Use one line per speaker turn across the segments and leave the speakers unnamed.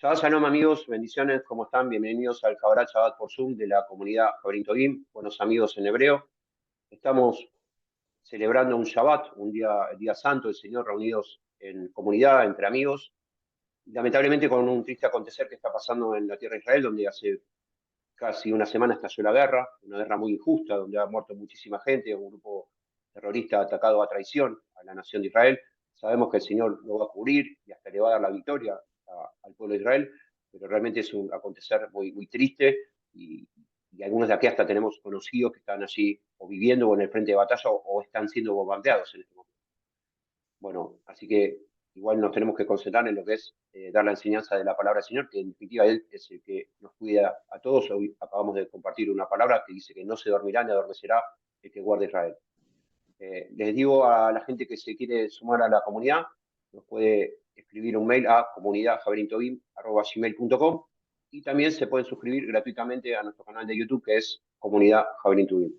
Shabbat Shalom amigos, bendiciones, ¿cómo están? Bienvenidos al Kabbalah Shabbat por Zoom de la comunidad Jabrín Tobim, buenos amigos en hebreo. Estamos celebrando un Shabbat, el día santo del Señor, reunidos en comunidad, entre amigos. Lamentablemente con un triste acontecer que está pasando en la tierra de Israel, donde hace casi una semana estalló la guerra, una guerra muy injusta, donde ha muerto muchísima gente, un grupo terrorista atacado a traición a la nación de Israel. Sabemos que el Señor lo va a cubrir y hasta le va a dar la victoria al pueblo de Israel, pero realmente es un acontecer muy, muy triste y algunos de aquí hasta tenemos conocidos que están allí o viviendo o en el frente de batalla o están siendo bombardeados en este momento. Bueno, así que igual nos tenemos que concentrar en lo que es dar la enseñanza de la palabra del Señor, que en definitiva Él es el que nos cuida a todos. Hoy acabamos de compartir una palabra que dice que no se dormirá ni adormecerá el que guarda Israel. Les digo a la gente que se quiere sumar a la comunidad, nos puede escribir un mail a comunidadjaverintobim@gmail.com y también se pueden suscribir gratuitamente a nuestro canal de YouTube que es Comunidad Javerín Tobim.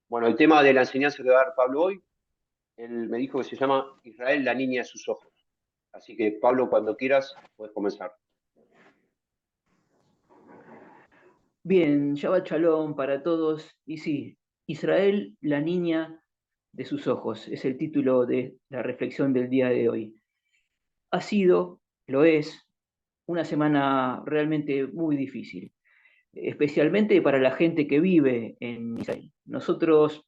Bueno, el tema de la enseñanza que va a dar Pablo hoy, él me dijo que se llama Israel, la niña de sus ojos. Así que, Pablo, cuando quieras, puedes comenzar.
Bien, Shabbat Shalom para todos. Y sí, Israel, la niña de sus ojos, es el título de la reflexión del día de hoy. Ha sido, lo es, una semana realmente muy difícil, especialmente para la gente que vive en Israel. Nosotros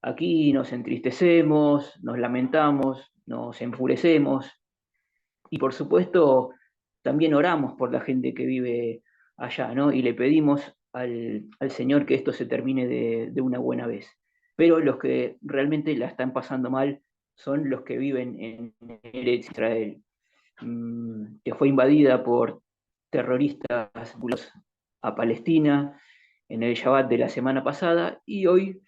aquí nos entristecemos, nos lamentamos, nos enfurecemos y por supuesto también oramos por la gente que vive allá, ¿no? Y le pedimos al Señor que esto se termine de una buena vez. Pero los que realmente la están pasando mal son los que viven en Eretz Israel, que fue invadida por terroristas a Palestina en el Shabbat de la semana pasada y hoy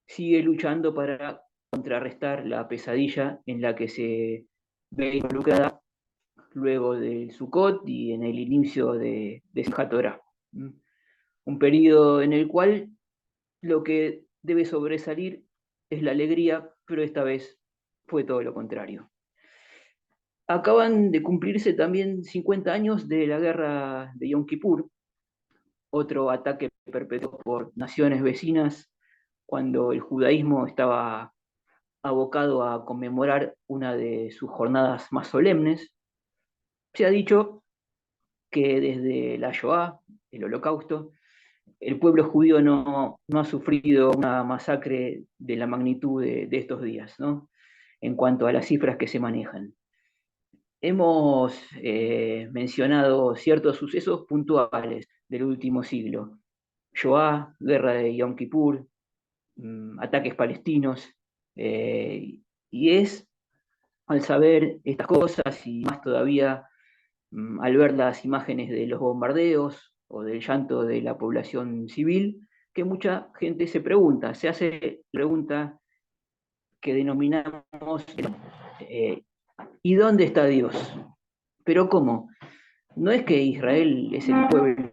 sigue luchando para contrarrestar la pesadilla en la que se ve involucrada luego del Sukkot y en el inicio de Simchat Torah. Un periodo en el cual lo que debe sobresalir es la alegría, pero esta vez fue todo lo contrario. Acaban de cumplirse también 50 años de la guerra de Yom Kippur, otro ataque perpetrado por naciones vecinas cuando el judaísmo estaba abocado a conmemorar una de sus jornadas más solemnes. Se ha dicho que desde la Shoah, el Holocausto, el pueblo judío no ha sufrido una masacre de la magnitud de estos días, ¿no? En cuanto a las cifras que se manejan. Hemos mencionado ciertos sucesos puntuales del último siglo. Shoah, guerra de Yom Kippur, ataques palestinos, y es al saber estas cosas y más todavía al ver las imágenes de los bombardeos o del llanto de la población civil, que mucha gente se hace pregunta que denominamos eh, ¿y dónde está Dios? Pero ¿cómo? No es que Israel es el pueblo,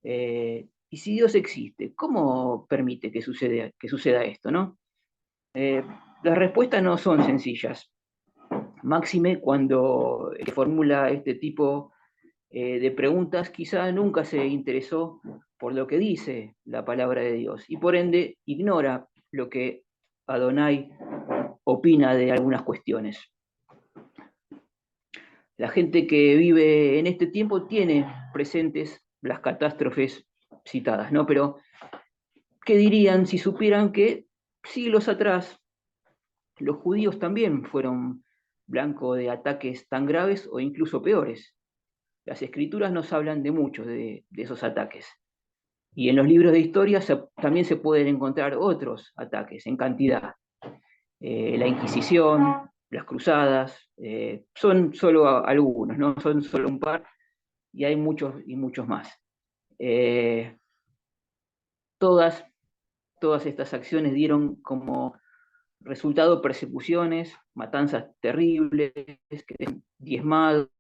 y si Dios existe, ¿cómo permite que suceda esto, no? Las respuestas no son sencillas, máxime cuando el que formula este tipo de preguntas quizá nunca se interesó por lo que dice la palabra de Dios y por ende ignora lo que Adonai opina de algunas cuestiones. La gente que vive en este tiempo tiene presentes las catástrofes citadas, ¿no? Pero, ¿qué dirían si supieran que siglos atrás los judíos también fueron blanco de ataques tan graves o incluso peores? Las escrituras nos hablan de muchos de esos ataques. Y en los libros de historia también se pueden encontrar otros ataques en cantidad. La Inquisición, las cruzadas, son solo algunos, no son solo un par, y hay muchos y muchos más. Eh, todas, todas estas acciones dieron como resultado persecuciones, matanzas terribles, que diezmado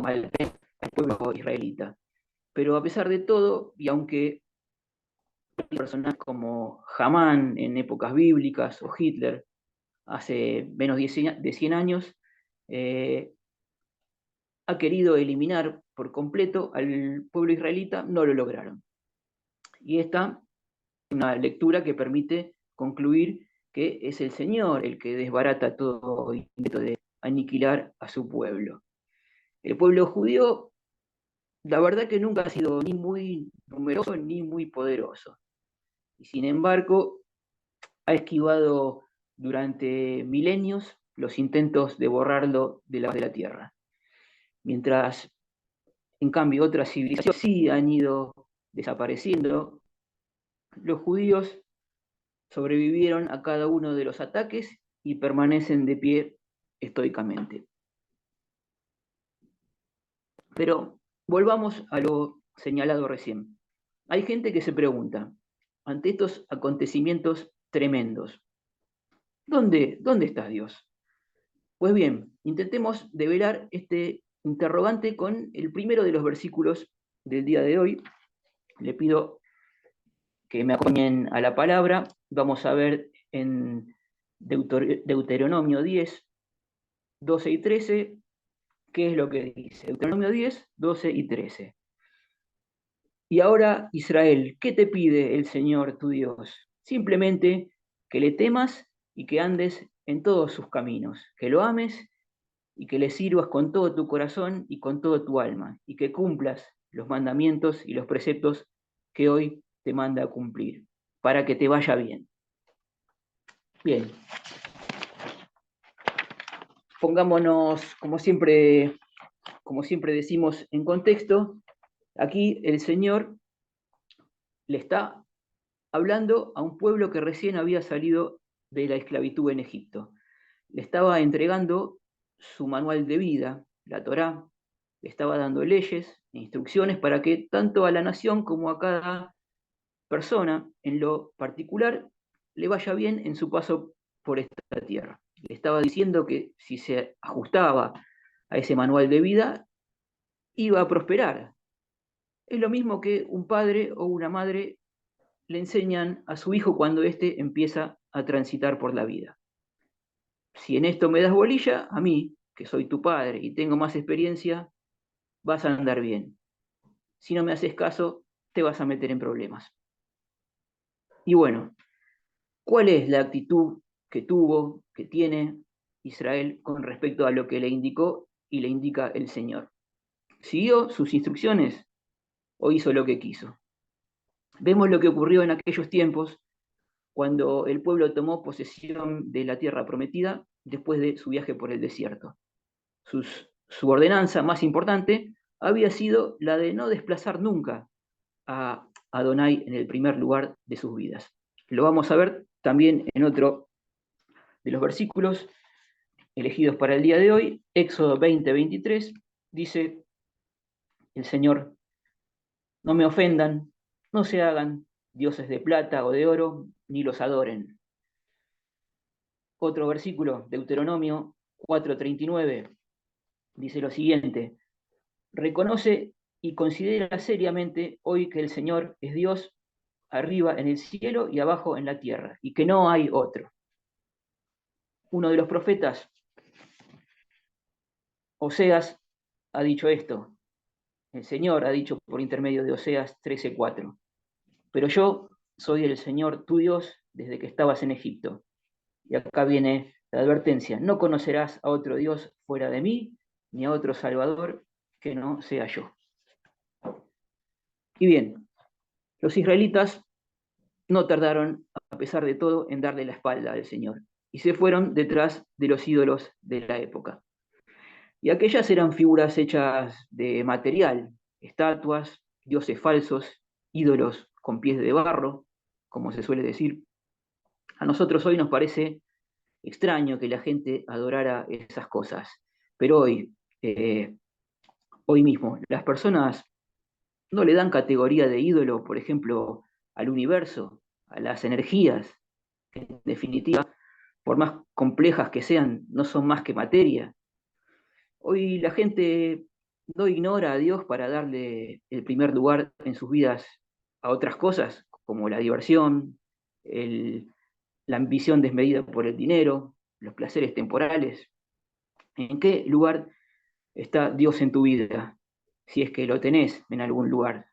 al pueblo israelita. Pero a pesar de todo, y aunque personas como Hamán en épocas bíblicas o Hitler hace menos de 100 años, eh, ha querido eliminar por completo al pueblo israelita, no lo lograron. Y esta es una lectura que permite concluir que es el Señor el que desbarata todo intento de aniquilar a su pueblo. El pueblo judío, la verdad que nunca ha sido ni muy numeroso ni muy poderoso. Y sin embargo, ha esquivado durante milenios los intentos de borrarlo de la tierra. Mientras, en cambio, otras civilizaciones sí han ido desapareciendo, los judíos sobrevivieron a cada uno de los ataques y permanecen de pie estoicamente. Pero volvamos a lo señalado recién. Hay gente que se pregunta, ante estos acontecimientos tremendos, ¿dónde está Dios? Pues bien, intentemos develar este interrogante con el primero de los versículos del día de hoy. Le pido que me acompañen a la palabra. Vamos a ver en Deuteronomio 10, 12 y 13, qué es lo que dice. Deuteronomio 10, 12 y 13. Y ahora, Israel, ¿qué te pide el Señor tu Dios? Simplemente que le temas y que andes en todos sus caminos, que lo ames y que le sirvas con todo tu corazón y con todo tu alma, y que cumplas los mandamientos y los preceptos que hoy te manda a cumplir, para que te vaya bien. Bien, pongámonos, como siempre decimos, en contexto. Aquí el Señor le está hablando a un pueblo que recién había salido de la esclavitud en Egipto. Le estaba entregando su manual de vida, la Torá, le estaba dando leyes e instrucciones para que tanto a la nación como a cada persona en lo particular le vaya bien en su paso por esta tierra. Le estaba diciendo que si se ajustaba a ese manual de vida, iba a prosperar. Es lo mismo que un padre o una madre le enseñan a su hijo cuando éste empieza a transitar por la vida. Si en esto me das bolilla, a mí, que soy tu padre y tengo más experiencia, vas a andar bien. Si no me haces caso, te vas a meter en problemas. Y bueno, ¿cuál es la actitud que tuvo, que tiene Israel con respecto a lo que le indicó y le indica el Señor? ¿Siguió sus instrucciones o hizo lo que quiso? Vemos lo que ocurrió en aquellos tiempos cuando el pueblo tomó posesión de la tierra prometida después de su viaje por el desierto. Su ordenanza más importante había sido la de no desplazar nunca a Adonai en el primer lugar de sus vidas. Lo vamos a ver también en otro de los versículos elegidos para el día de hoy, Éxodo 20:23, dice el Señor: no me ofendan, no se hagan dioses de plata o de oro, ni los adoren. Otro versículo, Deuteronomio 4:39, dice lo siguiente: reconoce y considera seriamente hoy que el Señor es Dios, arriba en el cielo y abajo en la tierra, y que no hay otro. Uno de los profetas, Oseas, ha dicho esto. El Señor ha dicho por intermedio de Oseas 13:4. Pero yo soy el Señor tu Dios desde que estabas en Egipto. Y acá viene la advertencia: no conocerás a otro Dios fuera de mí, ni a otro Salvador que no sea yo. Y bien, los israelitas no tardaron, a pesar de todo, en darle la espalda al Señor, y se fueron detrás de los ídolos de la época. Y aquellas eran figuras hechas de material, estatuas, dioses falsos, ídolos con pies de barro, como se suele decir. A nosotros hoy nos parece extraño que la gente adorara esas cosas, pero hoy mismo, las personas no le dan categoría de ídolo, por ejemplo, al universo, a las energías, que en definitiva, por más complejas que sean, no son más que materia. Hoy la gente no ignora a Dios para darle el primer lugar en sus vidas a otras cosas, como la diversión, la ambición desmedida por el dinero, los placeres temporales. ¿En qué lugar está Dios en tu vida, si es que lo tenés en algún lugar.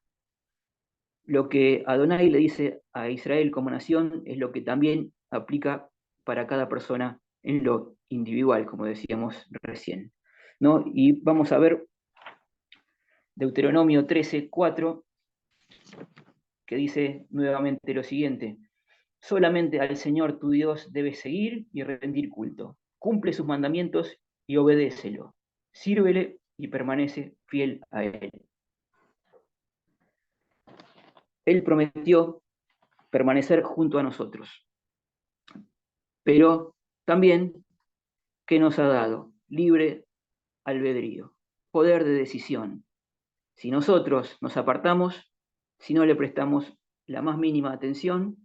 Lo que Adonai le dice a Israel como nación es lo que también aplica para cada persona en lo individual, como decíamos recién, ¿no? Y vamos a ver Deuteronomio 13:4, que dice nuevamente lo siguiente: solamente al Señor tu Dios debes seguir y rendir culto. Cumple sus mandamientos y obedécelo. Sírvele y permanece fiel a Él. Él prometió permanecer junto a nosotros, pero también que nos ha dado libre albedrío, poder de decisión. Si nosotros nos apartamos, si no le prestamos la más mínima atención,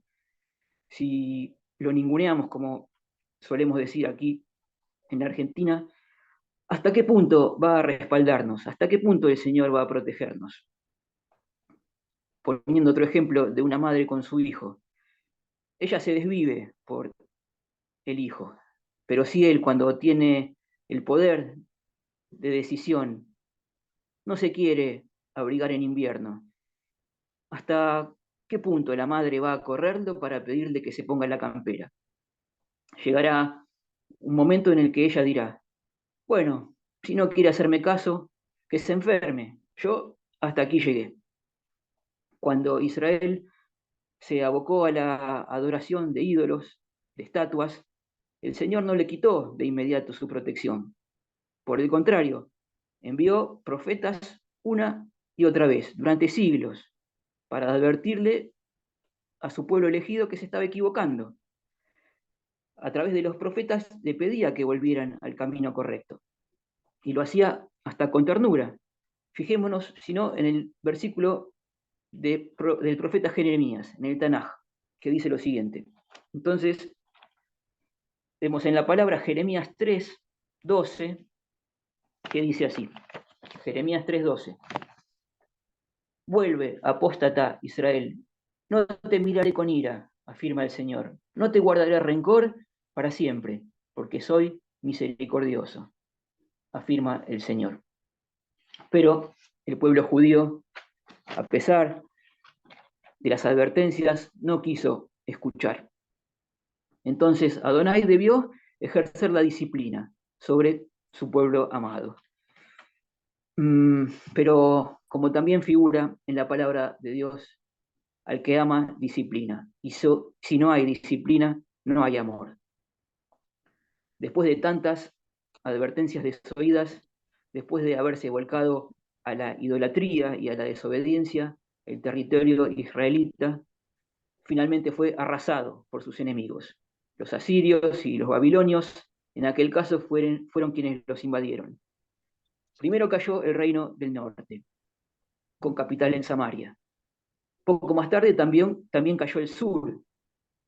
si lo ninguneamos, como solemos decir aquí en la Argentina, ¿hasta qué punto va a respaldarnos? ¿Hasta qué punto el Señor va a protegernos? Poniendo otro ejemplo de una madre con su hijo. Ella se desvive por el hijo, pero si él, cuando tiene el poder de decisión, no se quiere abrigar en invierno, ¿hasta qué punto la madre va a correrlo para pedirle que se ponga la campera? Llegará un momento en el que ella dirá: bueno, si no quiere hacerme caso, que se enferme. Yo hasta aquí llegué. Cuando Israel se abocó a la adoración de ídolos, de estatuas, el Señor no le quitó de inmediato su protección. Por el contrario, envió profetas una y otra vez, durante siglos, para advertirle a su pueblo elegido que se estaba equivocando. A través de los profetas le pedía que volvieran al camino correcto. Y lo hacía hasta con ternura. Fijémonos, si no, en el versículo del profeta Jeremías, en el Tanaj, que dice lo siguiente. Entonces, vemos en la palabra Jeremías 3:12, que dice así. Jeremías 3:12. Vuelve, apóstata Israel, no te miraré con ira, afirma el Señor, no te guardaré rencor para siempre, porque soy misericordioso, afirma el Señor. Pero el pueblo judío, a pesar de las advertencias, no quiso escuchar. Entonces Adonai debió ejercer la disciplina sobre su pueblo amado. Pero como también figura en la palabra de Dios, al que ama, disciplina. Y si no hay disciplina, no hay amor. Después de tantas advertencias desoídas, después de haberse volcado a la idolatría y a la desobediencia, el territorio israelita finalmente fue arrasado por sus enemigos. Los asirios y los babilonios, en aquel caso, fueron quienes los invadieron. Primero cayó el reino del norte, con capital en Samaria. Poco más tarde también cayó el sur,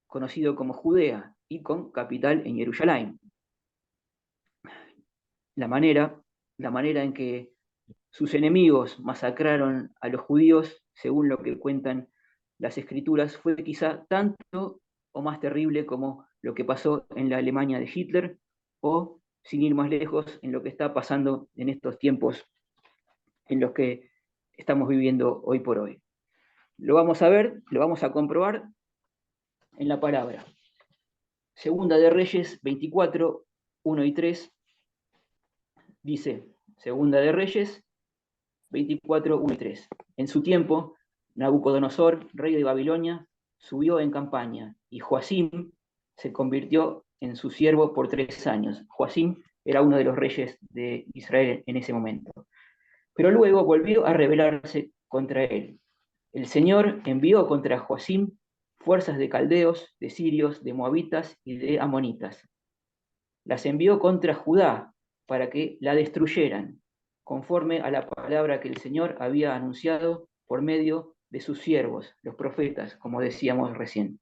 conocido como Judea, y con capital en Jerusalén. La manera en que sus enemigos masacraron a los judíos, según lo que cuentan las escrituras, fue quizá tanto o más terrible como lo que pasó en la Alemania de Hitler, o, sin ir más lejos, en lo que está pasando en estos tiempos en los que estamos viviendo hoy por hoy. Lo vamos a ver, lo vamos a comprobar en la palabra. Segunda de Reyes 24, 1 y 3, dice, Segunda de Reyes 24, 1 y 3. En su tiempo, Nabucodonosor, rey de Babilonia, subió en campaña, y Joacim se convirtió en su siervo por 3 años. Joacim era uno de los reyes de Israel en ese momento. Pero luego volvió a rebelarse contra él. El Señor envió contra Joacim fuerzas de caldeos, de sirios, de moabitas y de amonitas. Las envió contra Judá para que la destruyeran, conforme a la palabra que el Señor había anunciado por medio de sus siervos, los profetas, como decíamos recién.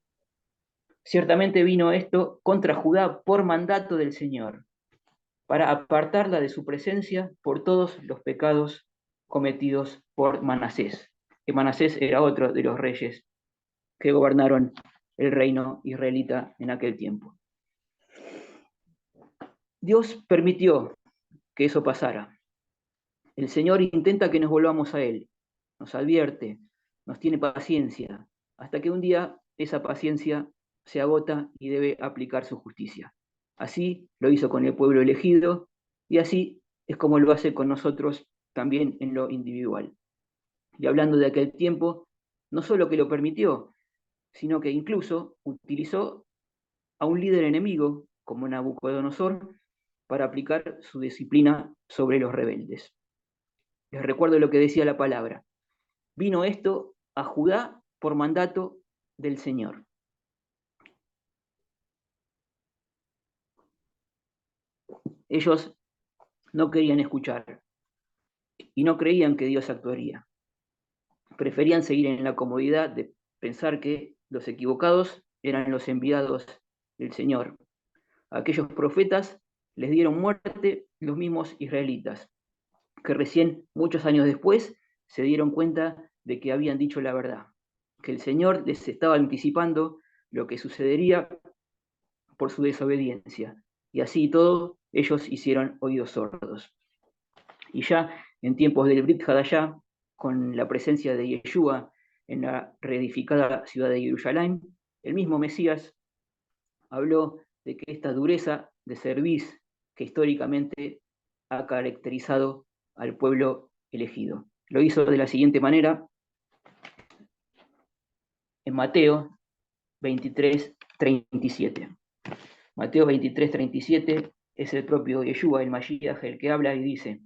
Ciertamente vino esto contra Judá por mandato del Señor, para apartarla de su presencia por todos los pecados cometidos por Manasés, que Manasés era otro de los reyes que gobernaron el reino israelita en aquel tiempo. Dios permitió que eso pasara, El Señor intenta que nos volvamos a Él, nos advierte, nos tiene paciencia, hasta que un día esa paciencia se agota y debe aplicar su justicia. Así lo hizo con el pueblo elegido y así es como lo hace con nosotros también en lo individual. Y hablando de aquel tiempo, no solo que lo permitió, sino que incluso utilizó a un líder enemigo como Nabucodonosor para aplicar su disciplina sobre los rebeldes. Les recuerdo lo que decía la palabra. Vino esto a Judá por mandato del Señor. Ellos no querían escuchar y no creían que Dios actuaría. Preferían seguir en la comodidad de pensar que los equivocados eran los enviados del Señor. A aquellos profetas les dieron muerte los mismos israelitas, que recién, muchos años después, se dieron cuenta de que habían dicho la verdad, que el Señor les estaba anticipando lo que sucedería por su desobediencia. Y así todo, ellos hicieron oídos sordos. Y ya en tiempos del Brit Hadashah, con la presencia de Yeshua en la reedificada ciudad de Jerusalén, el mismo Mesías habló de que esta dureza de cerviz que históricamente ha caracterizado al pueblo elegido. Lo hizo de la siguiente manera en Mateo 23:37. Mateo 23:37 es el propio Yeshua, el Mashiach, el que habla y dice: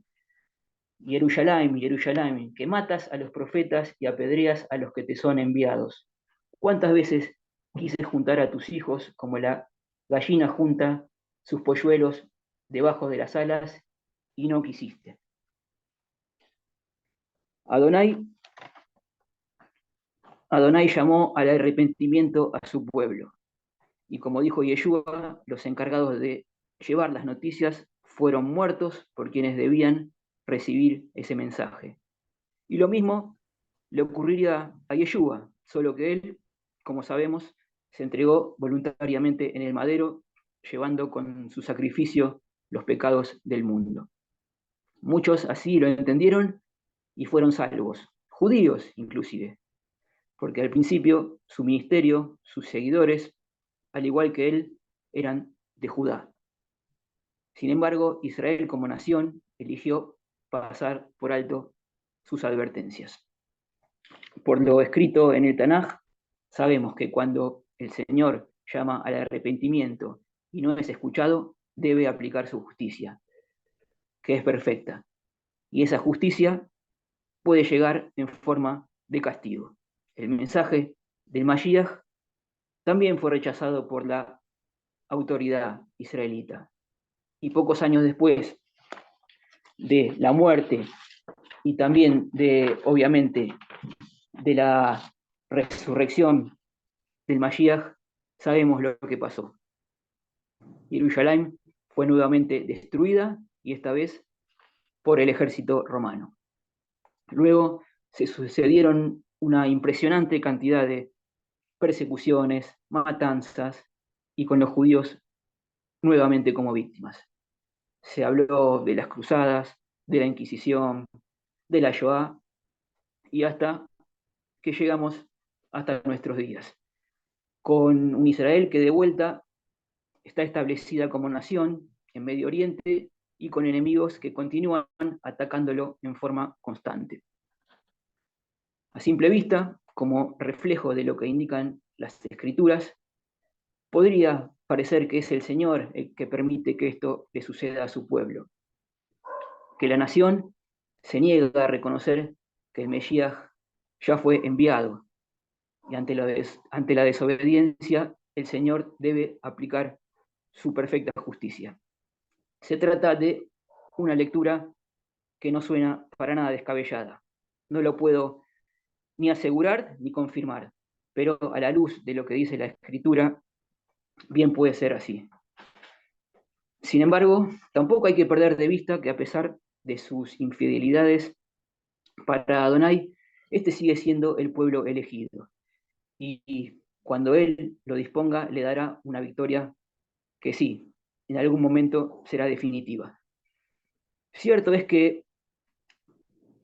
Jerusalén, Jerusalén, que matas a los profetas y apedreas a los que te son enviados. ¿Cuántas veces quise juntar a tus hijos como la gallina junta sus polluelos debajo de las alas y no quisiste? Adonai, Adonai llamó al arrepentimiento a su pueblo. Y como dijo Yeshua, los encargados de llevar las noticias fueron muertos por quienes debían recibir ese mensaje. Y lo mismo le ocurriría a Yeshua, solo que él, como sabemos, se entregó voluntariamente en el madero, llevando con su sacrificio los pecados del mundo. Muchos así lo entendieron y fueron salvos, judíos inclusive, porque al principio su ministerio, sus seguidores, al igual que él, eran de Judá. Sin embargo, Israel como nación eligió pasar por alto sus advertencias. Por lo escrito en el Tanaj, sabemos que cuando el Señor llama al arrepentimiento y no es escuchado, debe aplicar su justicia, que es perfecta. Y esa justicia puede llegar en forma de castigo. El mensaje del Mashiach también fue rechazado por la autoridad israelita. Y pocos años después de la muerte y también de, obviamente, de la resurrección del Mashiach, sabemos lo que pasó. Jerusalén fue nuevamente destruida y esta vez por el ejército romano. Luego se sucedieron una impresionante cantidad de persecuciones, matanzas y con los judíos nuevamente como víctimas. Se habló de las cruzadas, de la Inquisición, de la Shoah y hasta que llegamos hasta nuestros días, con un Israel que de vuelta está establecida como nación en Medio Oriente y con enemigos que continúan atacándolo en forma constante. A simple vista, como reflejo de lo que indican las escrituras, podría parecer que es el Señor el que permite que esto le suceda a su pueblo, que la nación se niega a reconocer que el Mesías ya fue enviado y ante la desobediencia el Señor debe aplicar su perfecta justicia. Se trata de una lectura que no suena para nada descabellada. No lo puedo ni asegurar ni confirmar, pero a la luz de lo que dice la Escritura, bien puede ser así. Sin embargo, tampoco hay que perder de vista que a pesar de sus infidelidades, para Adonai, este sigue siendo el pueblo elegido. Y cuando Él lo disponga, le dará una victoria que sí, en algún momento será definitiva. Cierto es que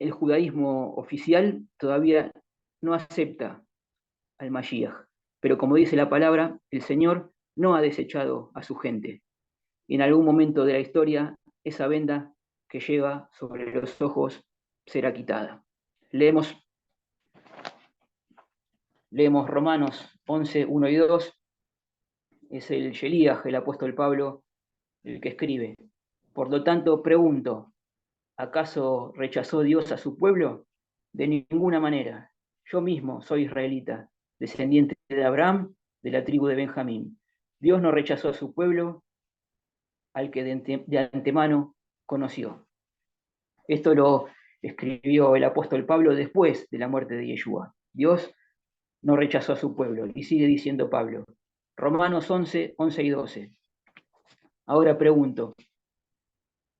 el judaísmo oficial todavía no acepta al Mashiach, pero como dice la palabra, el Señor no ha desechado a su gente. Y en algún momento de la historia, esa venda que lleva sobre los ojos será quitada. Leemos Romanos 11, 1 y 2. Es el Sheliach, el apóstol Pablo, el que escribe. Por lo tanto, pregunto, ¿acaso rechazó Dios a su pueblo? De ninguna manera. Yo mismo soy israelita, descendiente de Abraham, de la tribu de Benjamín. Dios no rechazó a su pueblo, al que de antemano conoció. Esto lo escribió el apóstol Pablo después de la muerte de Yeshua. Dios no rechazó a su pueblo, y sigue diciendo Pablo. Romanos 11, 11 y 12. Ahora pregunto,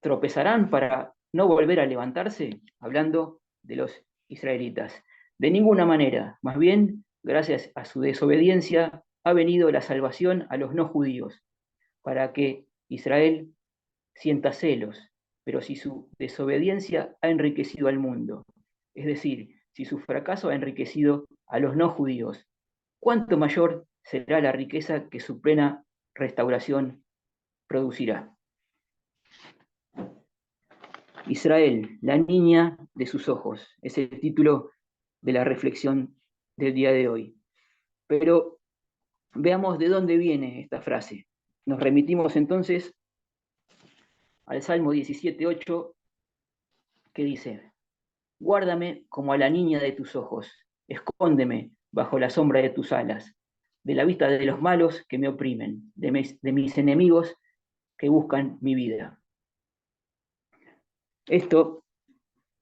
¿tropezarán para no volver a levantarse? Hablando de los israelitas. De ninguna manera, más bien, gracias a su desobediencia, ha venido la salvación a los no judíos, para que Israel sienta celos, pero si su desobediencia ha enriquecido al mundo, es decir, si su fracaso ha enriquecido a los no judíos, ¿cuánto mayor será la riqueza que su plena restauración producirá? Israel, la niña de sus ojos, es el título de la reflexión del día de hoy. Pero veamos de dónde viene esta frase. Nos remitimos entonces al Salmo 17:8, que dice: guárdame como a la niña de tus ojos, escóndeme bajo la sombra de tus alas, de la vista de los malos que me oprimen, de mis enemigos que buscan mi vida. Esto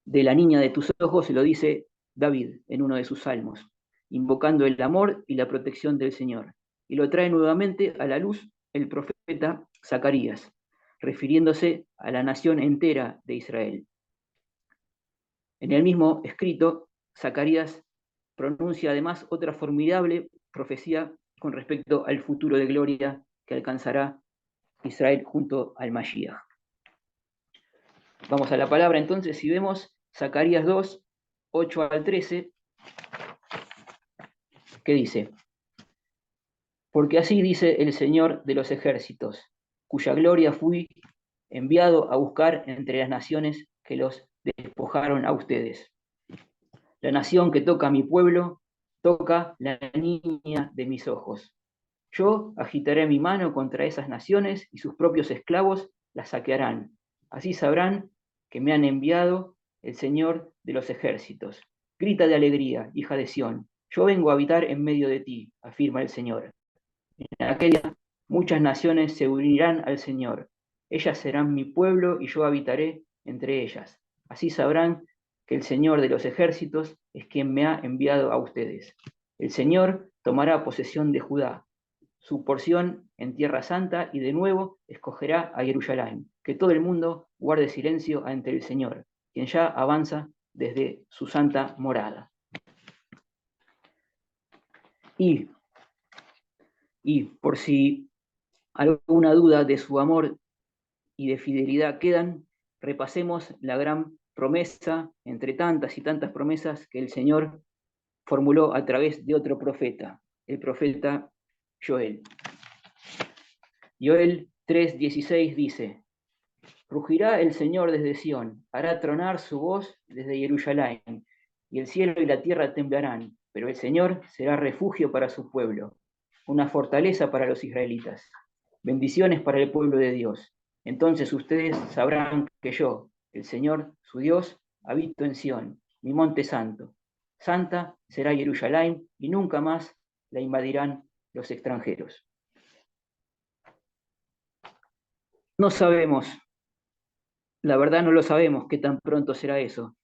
de la niña de tus ojos se lo dice David en uno de sus salmos, invocando el amor y la protección del Señor. Y lo trae nuevamente a la luz el profeta Zacarías, refiriéndose a la nación entera de Israel. En el mismo escrito, Zacarías pronuncia además otra formidable profecía con respecto al futuro de gloria que alcanzará Israel junto al Mashiach. Vamos a la palabra entonces y vemos Zacarías 2, 8 al 13, que dice: porque así dice el Señor de los ejércitos, cuya gloria fui enviado a buscar entre las naciones que los despojaron a ustedes. La nación que toca a mi pueblo, toca la niña de mis ojos. Yo agitaré mi mano contra esas naciones y sus propios esclavos las saquearán. Así sabrán que me han enviado el Señor de los ejércitos. Grita de alegría, hija de Sión. Yo vengo a habitar en medio de ti, afirma el Señor. En aquel día muchas naciones se unirán al Señor. Ellas serán mi pueblo y yo habitaré entre ellas. Así sabrán que el Señor de los ejércitos es quien me ha enviado a ustedes. El Señor tomará posesión de Judá, su porción en Tierra Santa, y de nuevo escogerá a Jerusalén. Que todo el mundo guarde silencio ante el Señor, quien ya avanza desde su santa morada. Y por si alguna duda de su amor y de fidelidad quedan, repasemos la gran promesa, entre tantas y tantas promesas, que el Señor formuló a través de otro profeta, el profeta Joel. Joel 3:16 dice: rugirá el Señor desde Sión, hará tronar su voz desde Jerusalén, y el cielo y la tierra temblarán, pero el Señor será refugio para su pueblo, una fortaleza para los israelitas. Bendiciones para el pueblo de Dios. Entonces ustedes sabrán que yo, el Señor, su Dios, habito en Sión, mi monte santo. Santa será Jerusalén y nunca más la invadirán los extranjeros. No sabemos, la verdad no lo sabemos qué tan pronto será eso,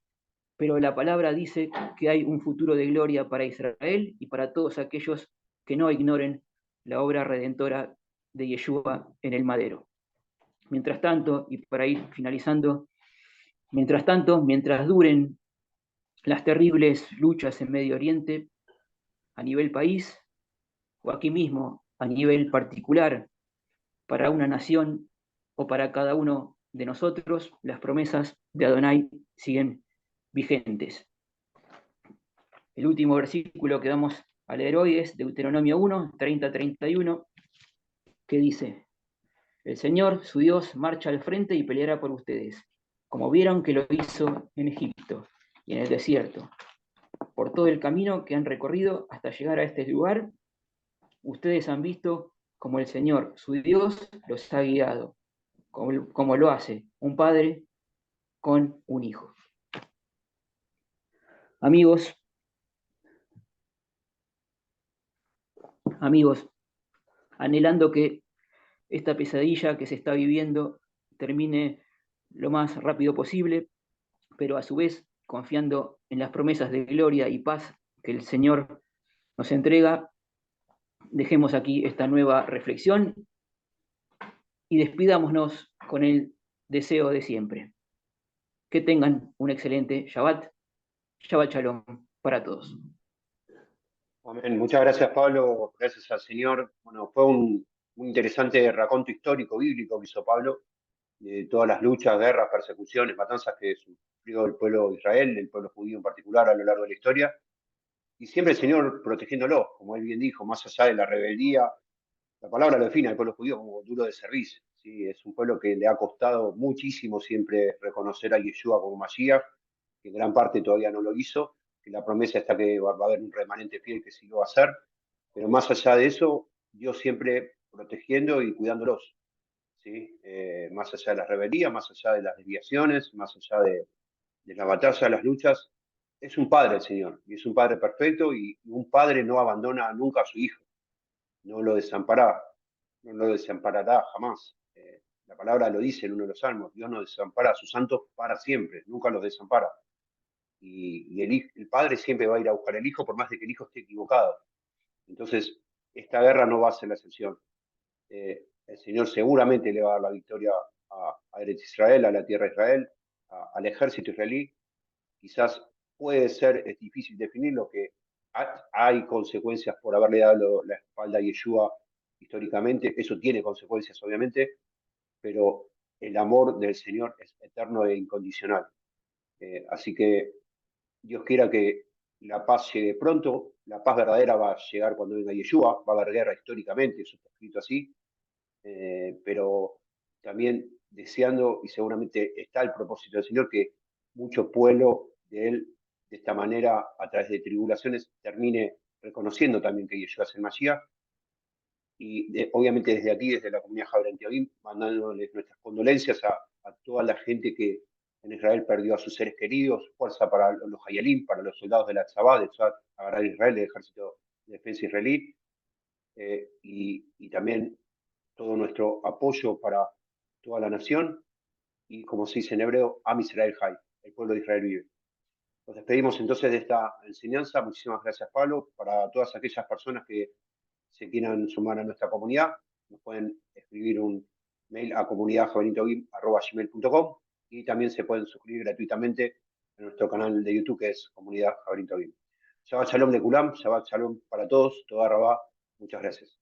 pero la palabra dice que hay un futuro de gloria para Israel y para todos aquellos que no ignoren la obra redentora de Yeshua en el madero. Mientras tanto, y para ir finalizando, mientras duren las terribles luchas en Medio Oriente, a nivel país, o aquí mismo, a nivel particular, para una nación o para cada uno de nosotros, las promesas de Adonai siguen vigentes. El último versículo que vamos a leer hoy es Deuteronomio 1, 30-31, que dice: el Señor, su Dios, marcha al frente y peleará por ustedes, como vieron que lo hizo en Egipto y en el desierto. Por todo el camino que han recorrido hasta llegar a este lugar, ustedes han visto cómo el Señor, su Dios, los ha guiado, como lo hace un padre con un hijo. Amigos, anhelando que esta pesadilla que se está viviendo termine lo más rápido posible, pero a su vez confiando en las promesas de gloria y paz que el Señor nos entrega, dejemos aquí esta nueva reflexión y despidámonos con el deseo de siempre. Que tengan un excelente Shabbat. Shabbat Shalom para todos.
Amén. Muchas gracias, Pablo. Gracias al Señor. Bueno, fue un interesante raconto histórico, bíblico que hizo Pablo, de todas las luchas, guerras, persecuciones, matanzas que sufrió el pueblo de Israel, el pueblo judío en particular, a lo largo de la historia. Y siempre el Señor protegiéndolos, como él bien dijo, más allá de la rebeldía. La palabra lo define al pueblo judío como duro de servicio. ¿Sí? Es un pueblo que le ha costado muchísimo siempre reconocer a Yeshua como Mashiach, que en gran parte todavía no lo hizo, que la promesa está que va a haber un remanente fiel que sí lo va a hacer, pero más allá de eso, Dios siempre protegiendo y cuidándolos, ¿sí? Más allá de las rebelías, más allá de las desviaciones, más allá de la batalla, las luchas, es un padre el Señor, y es un padre perfecto, y un padre no abandona nunca a su hijo, no lo desamparará, no lo desamparará jamás. La palabra lo dice en uno de los salmos, Dios no desampara a sus santos para siempre, nunca los desampara. Y el padre siempre va a ir a buscar al hijo por más de que el hijo esté equivocado. Entonces, esta guerra no va a ser la excepción. El Señor seguramente le va a dar la victoria a Eretz Israel, a la tierra de Israel, al ejército israelí. Quizás puede ser, es difícil definir lo que hay consecuencias por haberle dado la espalda a Yeshua históricamente. Eso tiene consecuencias, obviamente, pero el amor del Señor es eterno e incondicional. Así que Dios quiera que la paz llegue pronto. La paz verdadera va a llegar cuando venga Yeshua. Va a haber guerra históricamente, eso está escrito así. Pero también deseando, y seguramente está el propósito del Señor, que mucho pueblo de Él, de esta manera, a través de tribulaciones, termine reconociendo también que Yeshua es el Mashiach. Y obviamente desde aquí, desde la comunidad Jabra Antioquín, mandándoles nuestras condolencias a toda la gente que en Israel perdió a sus seres queridos, fuerza para los Hayalim, para los soldados de la Tzabá, de Agarrar Israel, del Ejército de Defensa Israelí, y también todo nuestro apoyo para toda la nación, y como se dice en hebreo, Am Israel Hay, el pueblo de Israel vive. Nos despedimos entonces de esta enseñanza. Muchísimas gracias, Pablo. Para todas aquellas personas que se quieran sumar a nuestra comunidad, nos pueden escribir un mail a comunidadjaberintobim@gmail.com, y también se pueden suscribir gratuitamente a nuestro canal de YouTube, que es Comunidad Jaberintobim. Shabbat Shalom de Kulam, Shabbat Shalom para todos, toda Rabá. Muchas gracias.